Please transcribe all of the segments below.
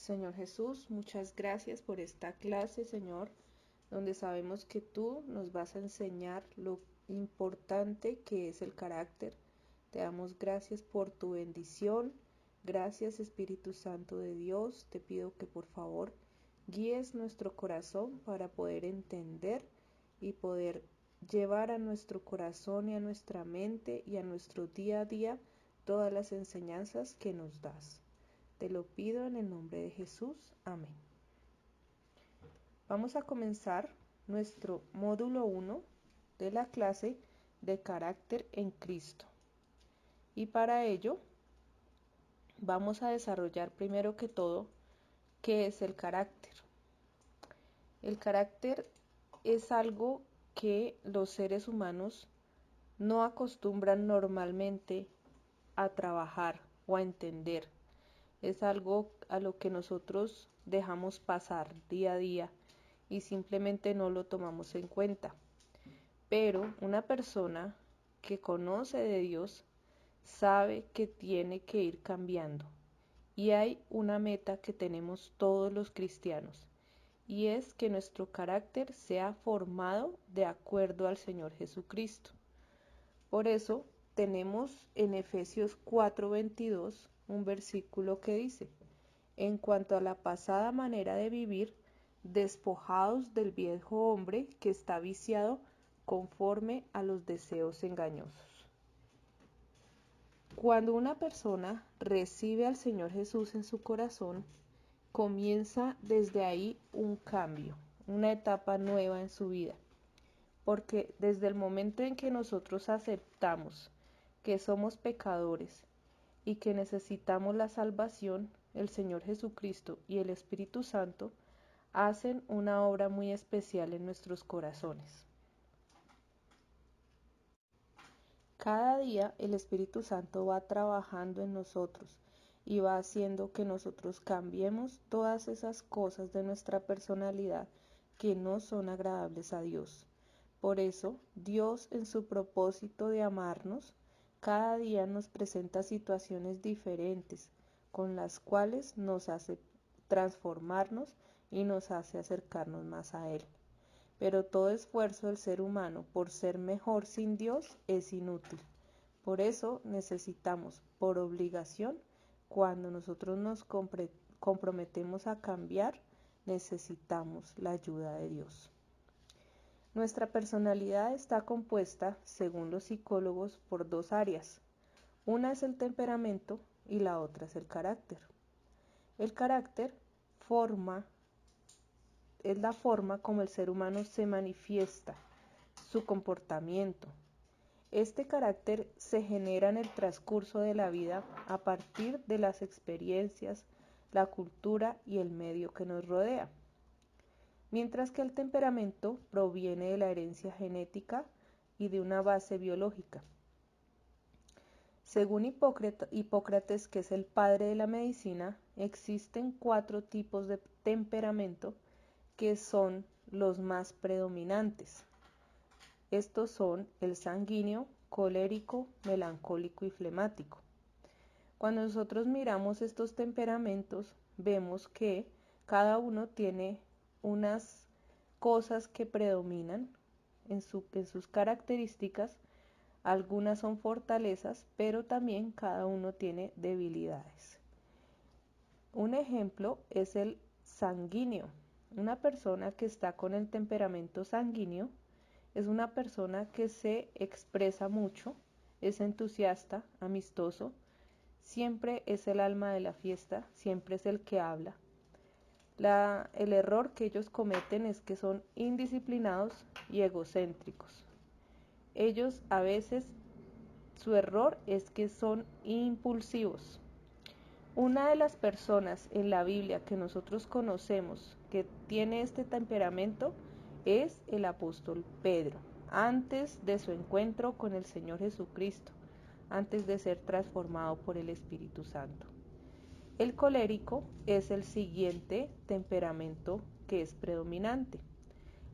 Señor Jesús, muchas gracias por esta clase, Señor, donde sabemos que tú nos vas a enseñar lo importante que es el carácter. Te damos gracias por tu bendición. Gracias, Espíritu Santo de Dios. Te pido que por favor guíes nuestro corazón para poder entender y poder llevar a nuestro corazón y a nuestra mente y a nuestro día a día todas las enseñanzas que nos das. Te lo pido en el nombre de Jesús. Amén. Vamos a comenzar nuestro módulo 1 de la clase de carácter en Cristo. Y para ello vamos a desarrollar primero que todo qué es el carácter. El carácter es algo que los seres humanos no acostumbran normalmente a trabajar o a entender. Es algo a lo que nosotros dejamos pasar día a día y simplemente no lo tomamos en cuenta. Pero una persona que conoce de Dios sabe que tiene que ir cambiando. Y hay una meta que tenemos todos los cristianos, y es que nuestro carácter sea formado de acuerdo al Señor Jesucristo. Por eso tenemos en Efesios 4:22 un versículo que dice: en cuanto a la pasada manera de vivir, despojados del viejo hombre que está viciado conforme a los deseos engañosos. Cuando una persona recibe al Señor Jesús en su corazón, comienza desde ahí un cambio, una etapa nueva en su vida. Porque desde el momento en que nosotros aceptamos que somos pecadores y que necesitamos la salvación, el Señor Jesucristo y el Espíritu Santo hacen una obra muy especial en nuestros corazones. Cada día el Espíritu Santo va trabajando en nosotros y va haciendo que nosotros cambiemos todas esas cosas de nuestra personalidad que no son agradables a Dios. Por eso, Dios, en su propósito de amarnos, cada día nos presenta situaciones diferentes con las cuales nos hace transformarnos y nos hace acercarnos más a Él. Pero todo esfuerzo del ser humano por ser mejor sin Dios es inútil. Por eso necesitamos, por obligación, cuando nosotros nos comprometemos a cambiar, necesitamos la ayuda de Dios. Nuestra personalidad está compuesta, según los psicólogos, por dos áreas. Una es el temperamento y la otra es el carácter. El carácter es la forma como el ser humano se manifiesta, su comportamiento. Este carácter se genera en el transcurso de la vida a partir de las experiencias, la cultura y el medio que nos rodea. Mientras que el temperamento proviene de la herencia genética y de una base biológica. Según Hipócrates, que es el padre de la medicina, existen 4 tipos de temperamento que son los más predominantes. Estos son el sanguíneo, colérico, melancólico y flemático. Cuando nosotros miramos estos temperamentos, vemos que cada uno tiene unas cosas que predominan en sus características. Algunas son fortalezas, pero también cada uno tiene debilidades. Un ejemplo es el sanguíneo. Una persona que está con el temperamento sanguíneo es una persona que se expresa mucho, es entusiasta, amistoso, siempre es el alma de la fiesta, siempre es el que habla. El error que ellos cometen es que son indisciplinados y egocéntricos. Ellos a veces, su error es que son impulsivos. Una de las personas en la Biblia que nosotros conocemos que tiene este temperamento es el apóstol Pedro, antes de su encuentro con el Señor Jesucristo, antes de ser transformado por el Espíritu Santo. El colérico es el siguiente temperamento que es predominante.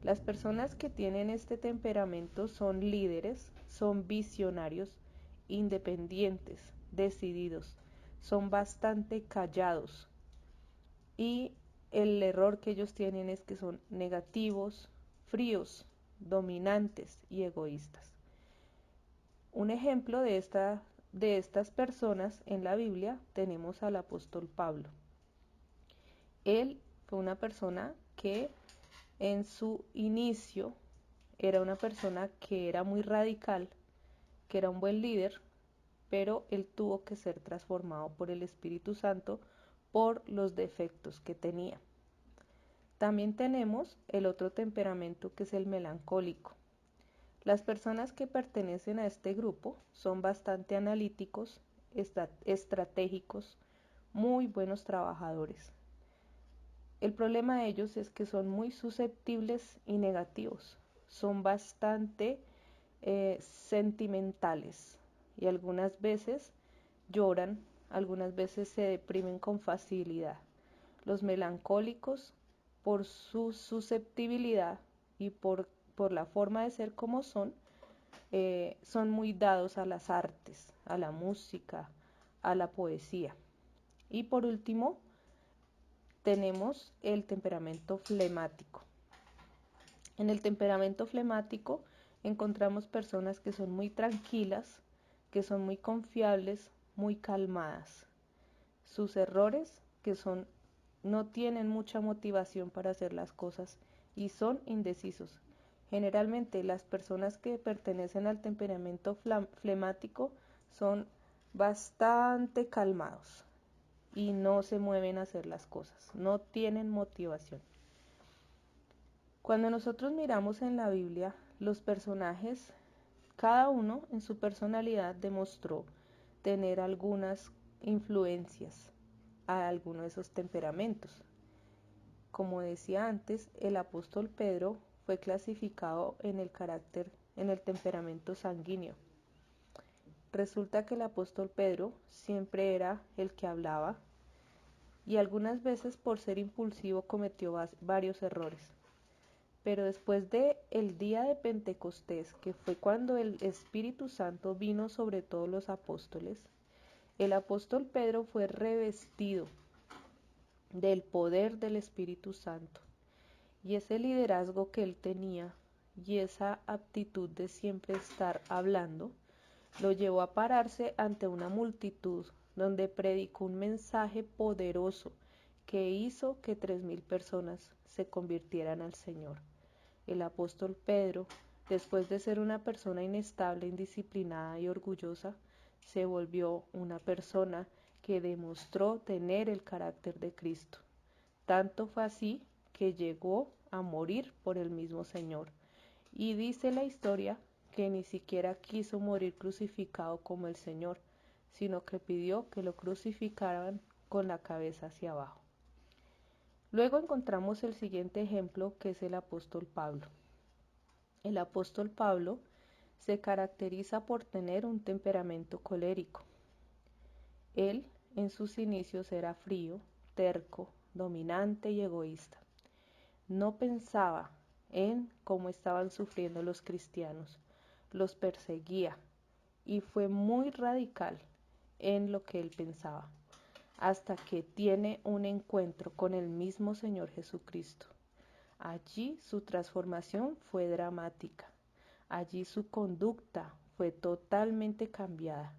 Las personas que tienen este temperamento son líderes, son visionarios, independientes, decididos, son bastante callados. y el error que ellos tienen es que son negativos, fríos, dominantes y egoístas. Un ejemplo de estas personas en la Biblia tenemos al apóstol Pablo. Él fue una persona que en su inicio era una persona que era muy radical, que era un buen líder, pero él tuvo que ser transformado por el Espíritu Santo por los defectos que tenía. También tenemos el otro temperamento que es el melancólico. Las personas que pertenecen a este grupo son bastante analíticos, estratégicos, muy buenos trabajadores. El problema de ellos es que son muy susceptibles y negativos, son bastante sentimentales y algunas veces lloran, algunas veces se deprimen con facilidad. Los melancólicos, por su susceptibilidad y por la forma de ser como son muy dados a las artes, a la música, a la poesía. Y por último, tenemos el temperamento flemático. En el temperamento flemático encontramos personas que son muy tranquilas, que son muy confiables, muy calmadas. Sus errores, no tienen mucha motivación para hacer las cosas y son indecisos. Generalmente las personas que pertenecen al temperamento flemático son bastante calmados y no se mueven a hacer las cosas, no tienen motivación. Cuando nosotros miramos en la Biblia, los personajes, cada uno en su personalidad demostró tener algunas influencias a alguno de esos temperamentos. Como decía antes, el apóstol Pedro fue clasificado en el temperamento sanguíneo. Resulta que el apóstol Pedro siempre era el que hablaba y algunas veces por ser impulsivo cometió varios errores. Pero después de el día de Pentecostés, que fue cuando el Espíritu Santo vino sobre todos los apóstoles, el apóstol Pedro fue revestido del poder del Espíritu Santo. Y ese liderazgo que él tenía y esa aptitud de siempre estar hablando, lo llevó a pararse ante una multitud donde predicó un mensaje poderoso que hizo que 3,000 personas se convirtieran al Señor. El apóstol Pedro, después de ser una persona inestable, indisciplinada y orgullosa, se volvió una persona que demostró tener el carácter de Cristo. Tanto fue así que llegó a morir por el mismo Señor. Y dice la historia que ni siquiera quiso morir crucificado como el Señor, sino que pidió que lo crucificaran con la cabeza hacia abajo. Luego encontramos el siguiente ejemplo, que es el apóstol Pablo. El apóstol Pablo se caracteriza por tener un temperamento colérico. Él en sus inicios era frío, terco, dominante y egoísta. No pensaba en cómo estaban sufriendo los cristianos, los perseguía y fue muy radical en lo que él pensaba, hasta que tiene un encuentro con el mismo Señor Jesucristo. Allí su transformación fue dramática, allí su conducta fue totalmente cambiada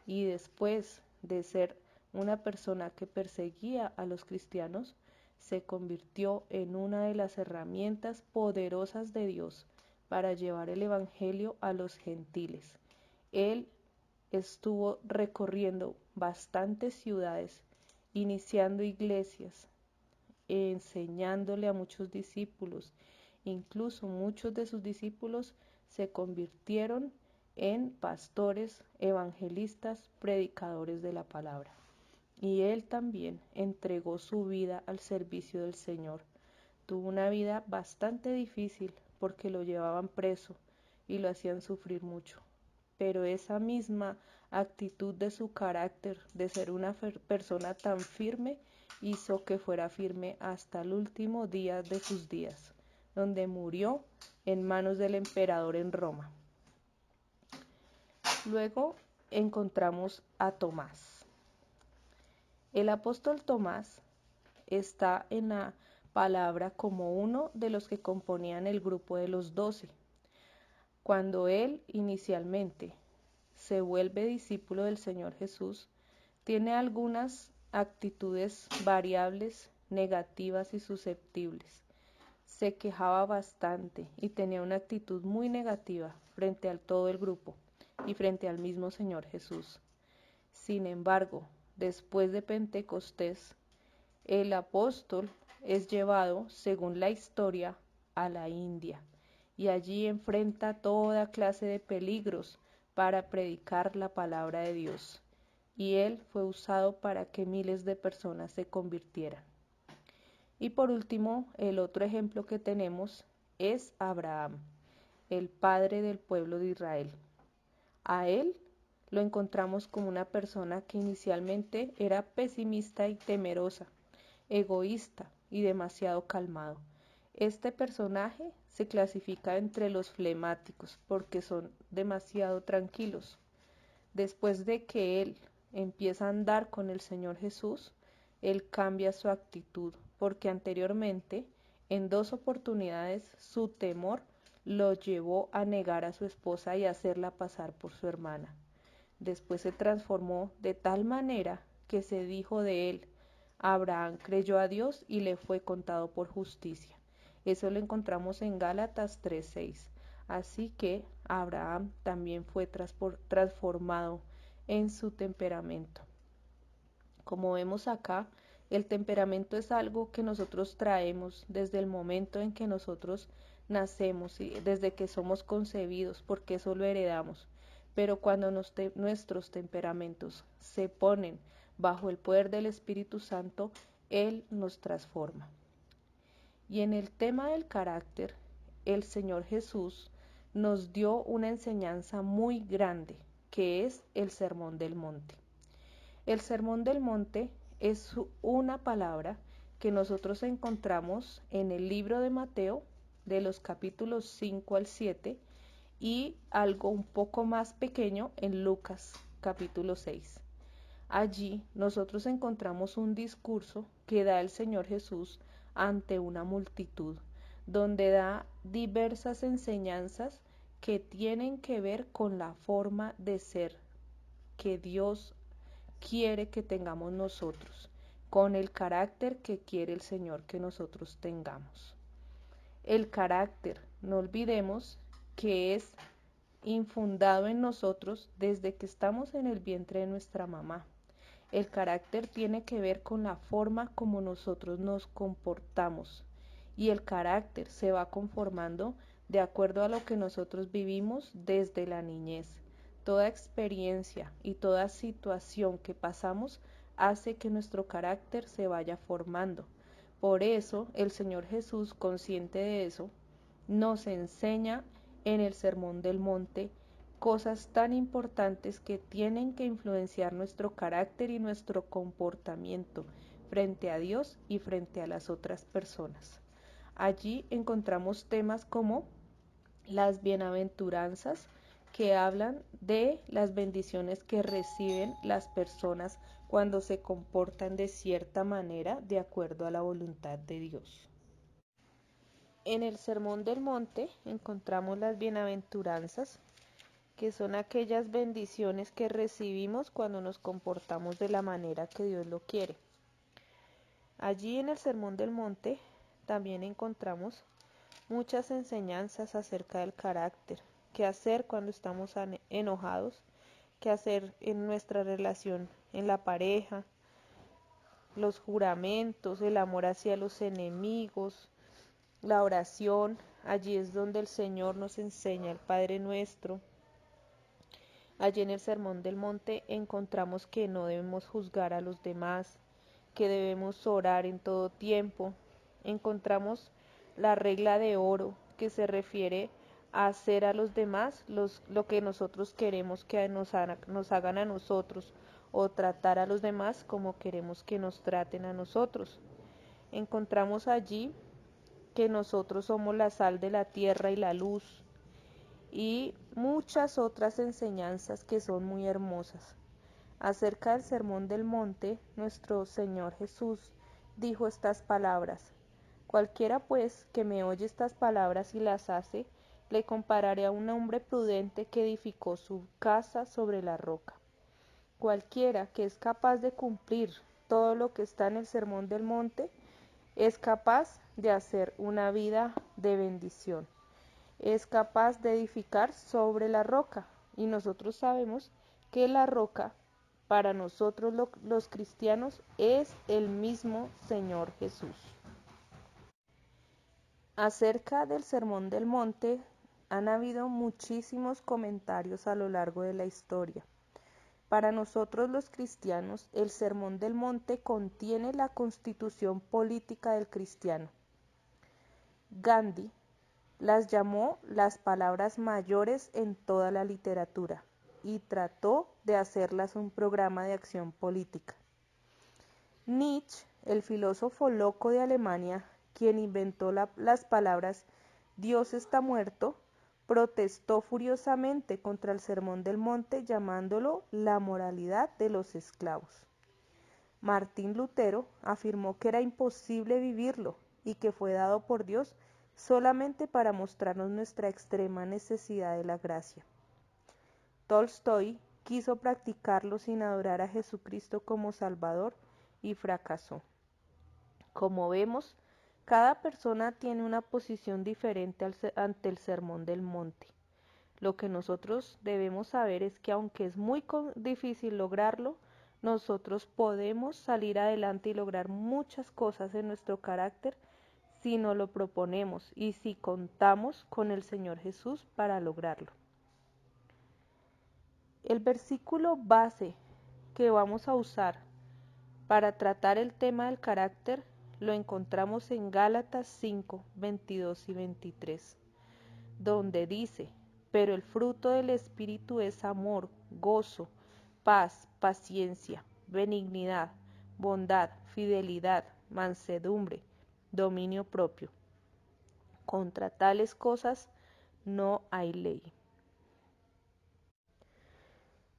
y después de ser una persona que perseguía a los cristianos, se convirtió en una de las herramientas poderosas de Dios para llevar el Evangelio a los gentiles. Él estuvo recorriendo bastantes ciudades, iniciando iglesias, enseñándole a muchos discípulos. Incluso muchos de sus discípulos se convirtieron en pastores, evangelistas, predicadores de la palabra. Y él también entregó su vida al servicio del Señor. Tuvo una vida bastante difícil porque lo llevaban preso y lo hacían sufrir mucho. Pero esa misma actitud de su carácter, de ser una persona tan firme, hizo que fuera firme hasta el último día de sus días, donde murió en manos del emperador en Roma. Luego encontramos a Tomás. El apóstol Tomás está en la palabra como uno de los que componían el grupo de los 12. Cuando él inicialmente se vuelve discípulo del Señor Jesús, tiene algunas actitudes variables, negativas y susceptibles. Se quejaba bastante y tenía una actitud muy negativa frente a todo el grupo y frente al mismo Señor Jesús. Sin embargo, después de Pentecostés, el apóstol es llevado, según la historia, a la India y allí enfrenta toda clase de peligros para predicar la palabra de Dios. Y él fue usado para que miles de personas se convirtieran. Y por último, el otro ejemplo que tenemos es Abraham, el padre del pueblo de Israel. A él lo encontramos como una persona que inicialmente era pesimista y temerosa, egoísta y demasiado calmado. Este personaje se clasifica entre los flemáticos porque son demasiado tranquilos. Después de que él empieza a andar con el Señor Jesús, él cambia su actitud porque anteriormente, en 2 oportunidades, su temor lo llevó a negar a su esposa y hacerla pasar por su hermana. Después se transformó de tal manera que se dijo de él: Abraham creyó a Dios y le fue contado por justicia. Eso lo encontramos en Gálatas 3:6. Así que Abraham también fue transformado en su temperamento. Como vemos acá, el temperamento es algo que nosotros traemos desde el momento en que nosotros nacemos y desde que somos concebidos, porque eso lo heredamos. Pero cuando nuestros temperamentos se ponen bajo el poder del Espíritu Santo, Él nos transforma. Y en el tema del carácter, el Señor Jesús nos dio una enseñanza muy grande, que es el Sermón del Monte. El Sermón del Monte es una palabra que nosotros encontramos en el libro de Mateo, de los capítulos 5 al 7, y algo un poco más pequeño en Lucas, capítulo 6. Allí nosotros encontramos un discurso que da el Señor Jesús ante una multitud, donde da diversas enseñanzas que tienen que ver con la forma de ser que Dios quiere que tengamos nosotros, con el carácter que quiere el Señor que nosotros tengamos. El carácter, no olvidemos que es infundado en nosotros desde que estamos en el vientre de nuestra mamá. El carácter tiene que ver con la forma como nosotros nos comportamos y el carácter se va conformando de acuerdo a lo que nosotros vivimos desde la niñez. Toda experiencia y toda situación que pasamos hace que nuestro carácter se vaya formando. Por eso el Señor Jesús, consciente de eso, nos enseña en el Sermón del Monte cosas tan importantes que tienen que influenciar nuestro carácter y nuestro comportamiento frente a Dios y frente a las otras personas. Allí encontramos temas como las bienaventuranzas, que hablan de las bendiciones que reciben las personas cuando se comportan de cierta manera de acuerdo a la voluntad de Dios. En el Sermón del Monte encontramos las bienaventuranzas, que son aquellas bendiciones que recibimos cuando nos comportamos de la manera que Dios lo quiere. Allí en el Sermón del Monte también encontramos muchas enseñanzas acerca del carácter, qué hacer cuando estamos enojados, qué hacer en nuestra relación en la pareja, los juramentos, el amor hacia los enemigos, la oración. Allí es donde el Señor nos enseña el Padre Nuestro. Allí en el Sermón del Monte encontramos que no debemos juzgar a los demás, que debemos orar en todo tiempo. Encontramos la regla de oro, que se refiere a hacer a los demás lo que nosotros queremos que nos hagan a nosotros, o tratar a los demás como queremos que nos traten a nosotros. Encontramos allí que nosotros somos la sal de la tierra y la luz, y muchas otras enseñanzas que son muy hermosas. Acerca del Sermón del Monte, nuestro Señor Jesús dijo estas palabras. Cualquiera pues que me oye estas palabras y las hace, le compararé a un hombre prudente que edificó su casa sobre la roca. Cualquiera que es capaz de cumplir todo lo que está en el Sermón del Monte, es capaz de hacer una vida de bendición. Es capaz de edificar sobre la roca. Y nosotros sabemos que la roca, para nosotros los cristianos, es el mismo Señor Jesús. Acerca del Sermón del Monte, han habido muchísimos comentarios a lo largo de la historia. Para nosotros los cristianos, el Sermón del Monte contiene la constitución política del cristiano. Gandhi las llamó las palabras mayores en toda la literatura y trató de hacerlas un programa de acción política. Nietzsche, el filósofo loco de Alemania, quien inventó las palabras Dios está muerto, protestó furiosamente contra el Sermón del Monte llamándolo la moralidad de los esclavos. Martín Lutero afirmó que era imposible vivirlo y que fue dado por Dios solamente para mostrarnos nuestra extrema necesidad de la gracia. Tolstoy quiso practicarlo sin adorar a Jesucristo como Salvador y fracasó. Como vemos, cada persona tiene una posición diferente ante el Sermón del Monte. Lo que nosotros debemos saber es que aunque es muy difícil lograrlo, nosotros podemos salir adelante y lograr muchas cosas en nuestro carácter si nos lo proponemos y si contamos con el Señor Jesús para lograrlo. El versículo base que vamos a usar para tratar el tema del carácter lo encontramos en Gálatas 5, 22 y 23, donde dice: pero el fruto del Espíritu es amor, gozo, paz, paciencia, benignidad, bondad, fidelidad, mansedumbre, dominio propio. Contra tales cosas no hay ley.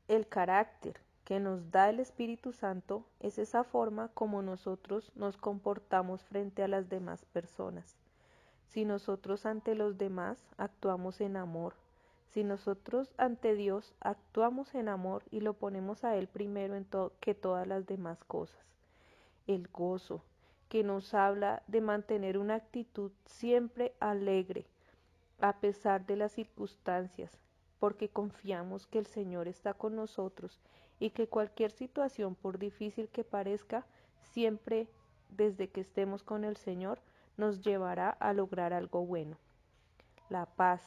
El carácter que nos da el Espíritu Santo es esa forma como nosotros nos comportamos frente a las demás personas. Si nosotros ante los demás actuamos en amor, si nosotros ante Dios actuamos en amor y lo ponemos a Él primero que todas las demás cosas. El gozo, que nos habla de mantener una actitud siempre alegre, a pesar de las circunstancias, porque confiamos que el Señor está con nosotros y que cualquier situación, por difícil que parezca, siempre desde que estemos con el Señor, nos llevará a lograr algo bueno. La paz,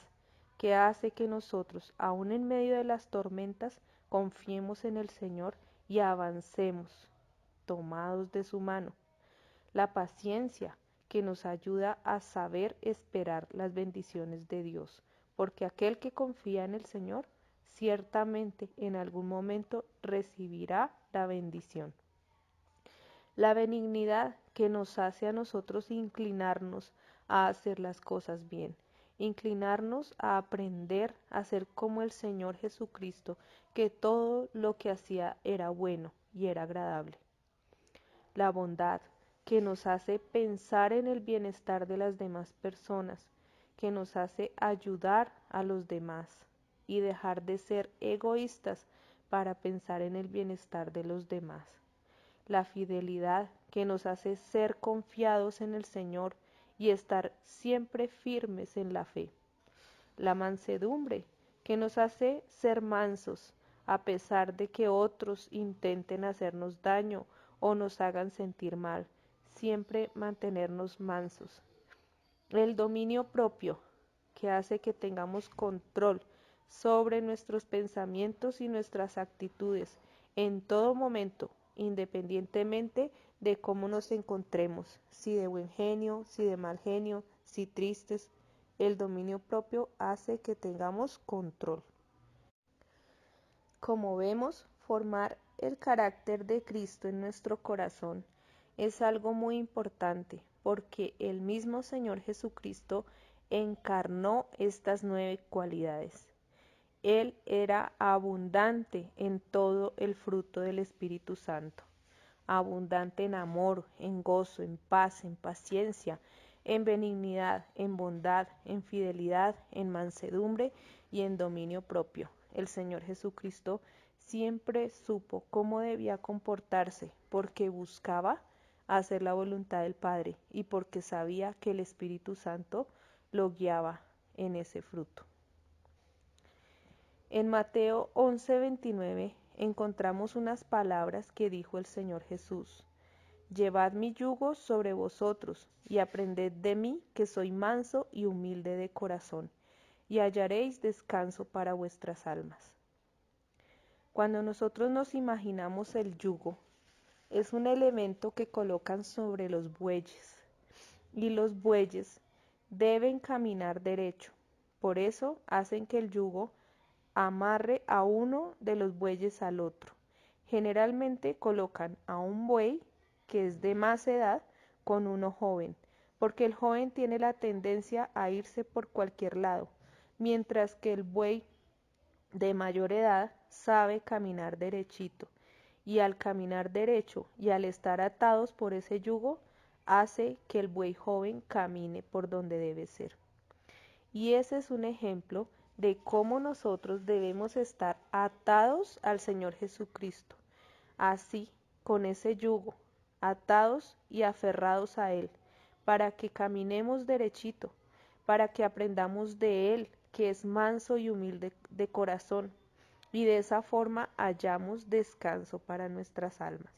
que hace que nosotros, aun en medio de las tormentas, confiemos en el Señor y avancemos, tomados de su mano. La paciencia, que nos ayuda a saber esperar las bendiciones de Dios, porque aquel que confía en el Señor, ciertamente en algún momento recibirá la bendición. La benignidad, que nos hace a nosotros inclinarnos a hacer las cosas bien, inclinarnos a aprender a ser como el Señor Jesucristo, que todo lo que hacía era bueno y era agradable. La bondad, que nos hace pensar en el bienestar de las demás personas, que nos hace ayudar a los demás y dejar de ser egoístas para pensar en el bienestar de los demás. La fidelidad, que nos hace ser confiados en el Señor y estar siempre firmes en la fe. La mansedumbre, que nos hace ser mansos a pesar de que otros intenten hacernos daño o nos hagan sentir mal, siempre mantenernos mansos. El dominio propio, que hace que tengamos control sobre nuestros pensamientos y nuestras actitudes en todo momento, independientemente de cómo nos encontremos, si de buen genio, si de mal genio, si tristes. El dominio propio hace que tengamos control. Como vemos, formar el carácter de Cristo en nuestro corazón es algo muy importante, porque el mismo Señor Jesucristo encarnó estas 9 cualidades. Él era abundante en todo el fruto del Espíritu Santo. abundante en amor, en gozo, en paz, en paciencia, en benignidad, en bondad, en fidelidad, en mansedumbre y en dominio propio. El Señor Jesucristo siempre supo cómo debía comportarse porque buscaba hacer la voluntad del Padre y porque sabía que el Espíritu Santo lo guiaba en ese fruto. En Mateo 11:29 encontramos unas palabras que dijo el Señor Jesús: Llevad mi yugo sobre vosotros y aprended de mí, que soy manso y humilde de corazón, y hallaréis descanso para vuestras almas. Cuando nosotros nos imaginamos el yugo, es un elemento que colocan sobre los bueyes, y los bueyes deben caminar derecho. Por eso hacen que el yugo amarre a uno de los bueyes al otro. Generalmente colocan a un buey que es de más edad con uno joven, porque el joven tiene la tendencia a irse por cualquier lado, mientras que el buey de mayor edad sabe caminar derechito, y al caminar derecho y al estar atados por ese yugo, hace que el buey joven camine por donde debe ser. Y ese es un ejemplo de cómo nosotros debemos estar atados al Señor Jesucristo, así, con ese yugo, atados y aferrados a Él, para que caminemos derechito, para que aprendamos de Él, que es manso y humilde de corazón, y de esa forma hallamos descanso para nuestras almas.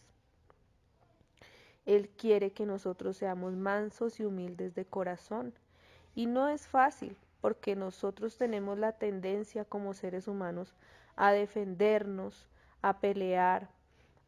Él quiere que nosotros seamos mansos y humildes de corazón, y no es fácil, porque nosotros tenemos la tendencia como seres humanos a defendernos, a pelear,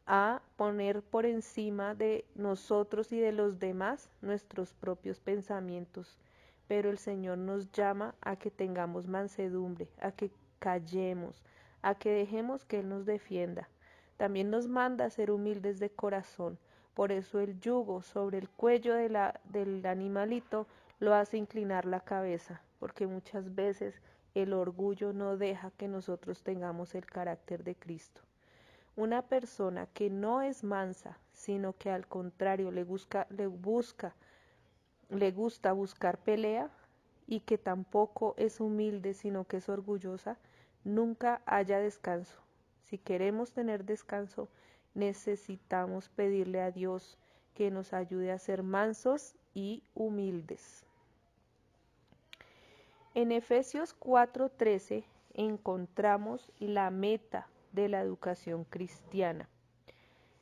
a poner por encima de nosotros y de los demás nuestros propios pensamientos. Pero el Señor nos llama a que tengamos mansedumbre, a que callemos, a que dejemos que Él nos defienda. También nos manda a ser humildes de corazón. Por eso el yugo sobre el cuello del animalito lo hace inclinar la cabeza, porque muchas veces el orgullo no deja que nosotros tengamos el carácter de Cristo. Una persona que no es mansa, sino que al contrario le gusta buscar pelea, y que tampoco es humilde, sino que es orgullosa, nunca haya descanso. Si queremos tener descanso, necesitamos pedirle a Dios que nos ayude a ser mansos y humildes. En Efesios 4:13 encontramos la meta de la educación cristiana.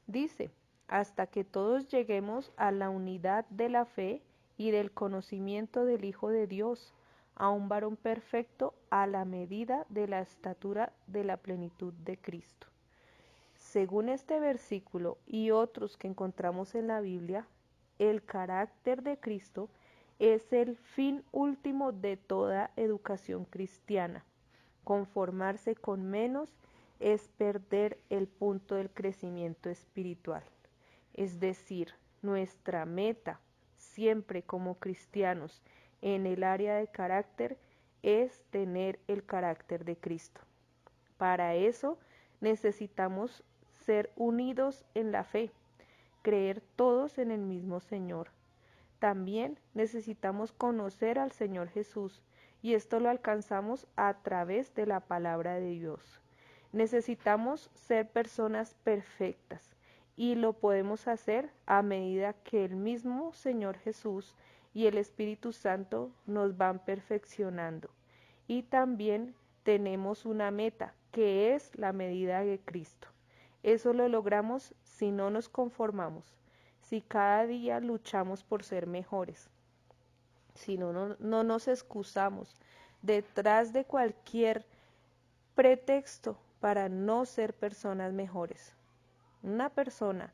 Dice: hasta que todos lleguemos a la unidad de la fe y del conocimiento del Hijo de Dios, a un varón perfecto, a la medida de la estatura de la plenitud de Cristo. Según este versículo y otros que encontramos en la Biblia, el carácter de Cristo es el fin último de toda educación cristiana. Conformarse con menos es perder el punto del crecimiento espiritual. Es decir, nuestra meta, siempre como cristianos, en el área de carácter, es tener el carácter de Cristo. Para eso necesitamos ser unidos en la fe, creer todos en el mismo Señor. También necesitamos conocer al Señor Jesús, y esto lo alcanzamos a través de la palabra de Dios. Necesitamos ser personas perfectas, y lo podemos hacer a medida que el mismo Señor Jesús y el Espíritu Santo nos van perfeccionando. Y también tenemos una meta, que es la medida de Cristo. Eso lo logramos si no nos conformamos, si cada día luchamos por ser mejores, si no nos excusamos detrás de cualquier pretexto para no ser personas mejores. Una persona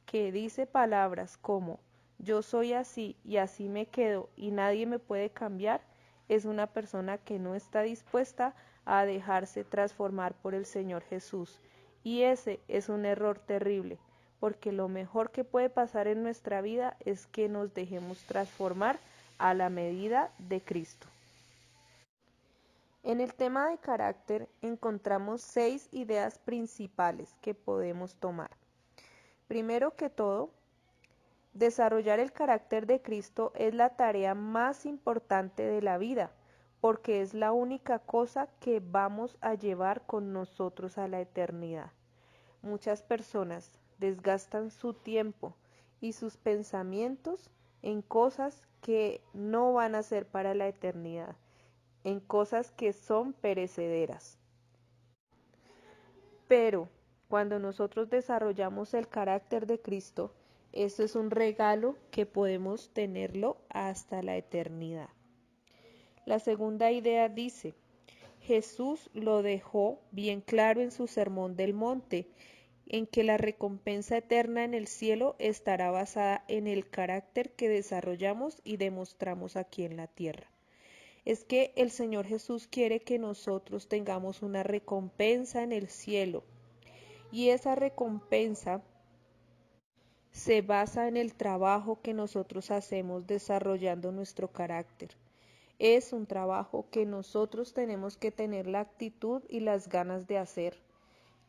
que dice palabras como yo soy así y así me quedo y nadie me puede cambiar, es una persona que no está dispuesta a dejarse transformar por el Señor Jesús. Y ese es un error terrible, porque lo mejor que puede pasar en nuestra vida es que nos dejemos transformar a la medida de Cristo. En el tema de carácter encontramos 6 ideas principales que podemos tomar. Primero que todo, desarrollar el carácter de Cristo es la tarea más importante de la vida, porque es la única cosa que vamos a llevar con nosotros a la eternidad. Muchas personas desgastan su tiempo y sus pensamientos en cosas que no van a ser para la eternidad, en cosas que son perecederas. Pero cuando nosotros desarrollamos el carácter de Cristo, esto es un regalo que podemos tenerlo hasta la eternidad. La segunda idea dice, Jesús lo dejó bien claro en su Sermón del Monte, en que la recompensa eterna en el cielo estará basada en el carácter que desarrollamos y demostramos aquí en la tierra. Es que el Señor Jesús quiere que nosotros tengamos una recompensa en el cielo, y esa recompensa se basa en el trabajo que nosotros hacemos desarrollando nuestro carácter. Es un trabajo que nosotros tenemos que tener la actitud y las ganas de hacer,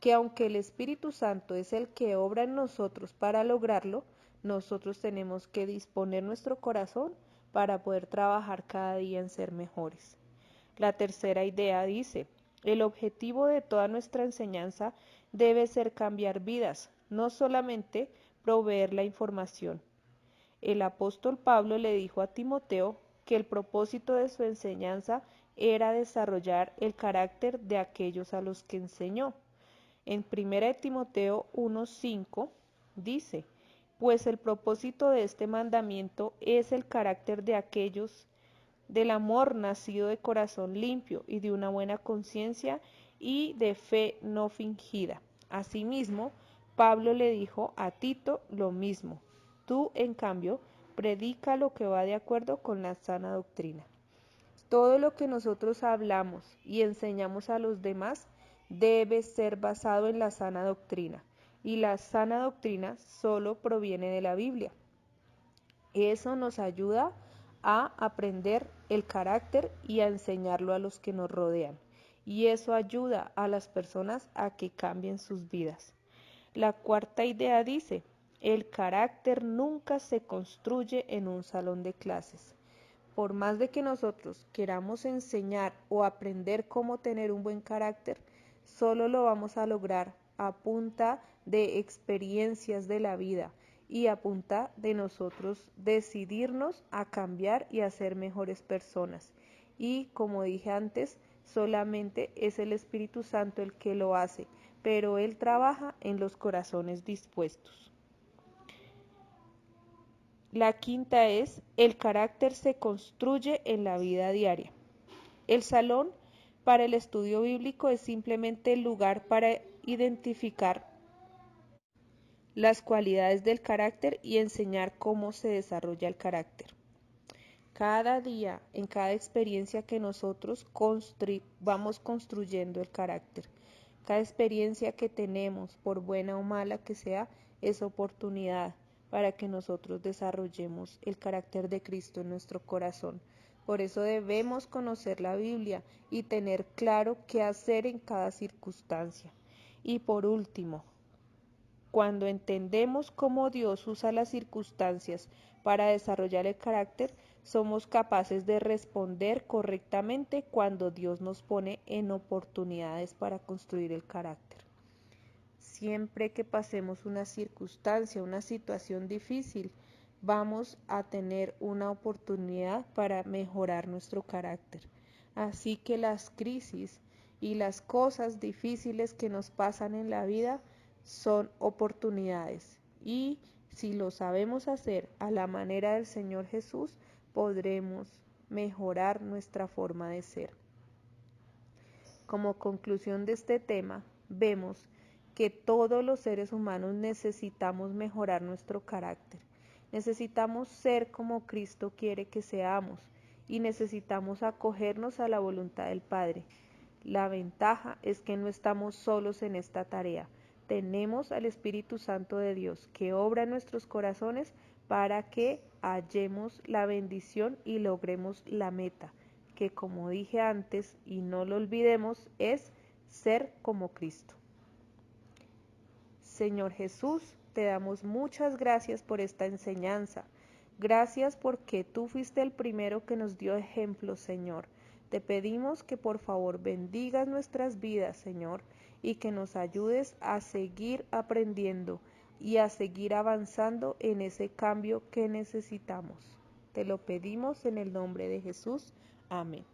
que aunque el Espíritu Santo es el que obra en nosotros para lograrlo, nosotros tenemos que disponer nuestro corazón para poder trabajar cada día en ser mejores. La tercera idea dice, el objetivo de toda nuestra enseñanza debe ser cambiar vidas, no solamente proveer la información. El apóstol Pablo le dijo a Timoteo que el propósito de su enseñanza era desarrollar el carácter de aquellos a los que enseñó. En 1 Timoteo 1:5 dice, pues el propósito de este mandamiento es el carácter de aquellos del amor nacido de corazón limpio y de una buena conciencia y de fe no fingida. Asimismo, Pablo le dijo a Tito lo mismo. Tú, en cambio, predica lo que va de acuerdo con la sana doctrina. Todo lo que nosotros hablamos y enseñamos a los demás debe ser basado en la sana doctrina, y la sana doctrina solo proviene de la Biblia. Eso nos ayuda a aprender el carácter y a enseñarlo a los que nos rodean. Y eso ayuda a las personas a que cambien sus vidas. La cuarta idea dice, el carácter nunca se construye en un salón de clases. Por más de que nosotros queramos enseñar o aprender cómo tener un buen carácter, solo lo vamos a lograr a punta de experiencias de la vida y a punta de nosotros decidirnos a cambiar y a ser mejores personas. Y como dije antes, solamente es el Espíritu Santo el que lo hace, pero Él trabaja en los corazones dispuestos. La quinta es, el carácter se construye en la vida diaria. El salón para el estudio bíblico es simplemente el lugar para identificar las cualidades del carácter y enseñar cómo se desarrolla el carácter. Cada día, en cada experiencia que nosotros vamos construyendo el carácter. Cada experiencia que tenemos, por buena o mala que sea, es oportunidad para que nosotros desarrollemos el carácter de Cristo en nuestro corazón. Por eso debemos conocer la Biblia y tener claro qué hacer en cada circunstancia. Y por último, cuando entendemos cómo Dios usa las circunstancias para desarrollar el carácter, somos capaces de responder correctamente cuando Dios nos pone en oportunidades para construir el carácter. Siempre que pasemos una circunstancia, una situación difícil, vamos a tener una oportunidad para mejorar nuestro carácter. Así que las crisis y las cosas difíciles que nos pasan en la vida son oportunidades, y si lo sabemos hacer a la manera del Señor Jesús, podremos mejorar nuestra forma de ser. Como conclusión de este tema, vemos que todos los seres humanos necesitamos mejorar nuestro carácter. Necesitamos ser como Cristo quiere que seamos y necesitamos acogernos a la voluntad del Padre. La ventaja es que no estamos solos en esta tarea. Tenemos al Espíritu Santo de Dios que obra en nuestros corazones para que hallemos la bendición y logremos la meta, que como dije antes y no lo olvidemos, es ser como Cristo. Señor Jesús, te damos muchas gracias por esta enseñanza. Gracias porque tú fuiste el primero que nos dio ejemplo, Señor. Te pedimos que por favor bendigas nuestras vidas, Señor, y que nos ayudes a seguir aprendiendo y a seguir avanzando en ese cambio que necesitamos. Te lo pedimos en el nombre de Jesús. Amén.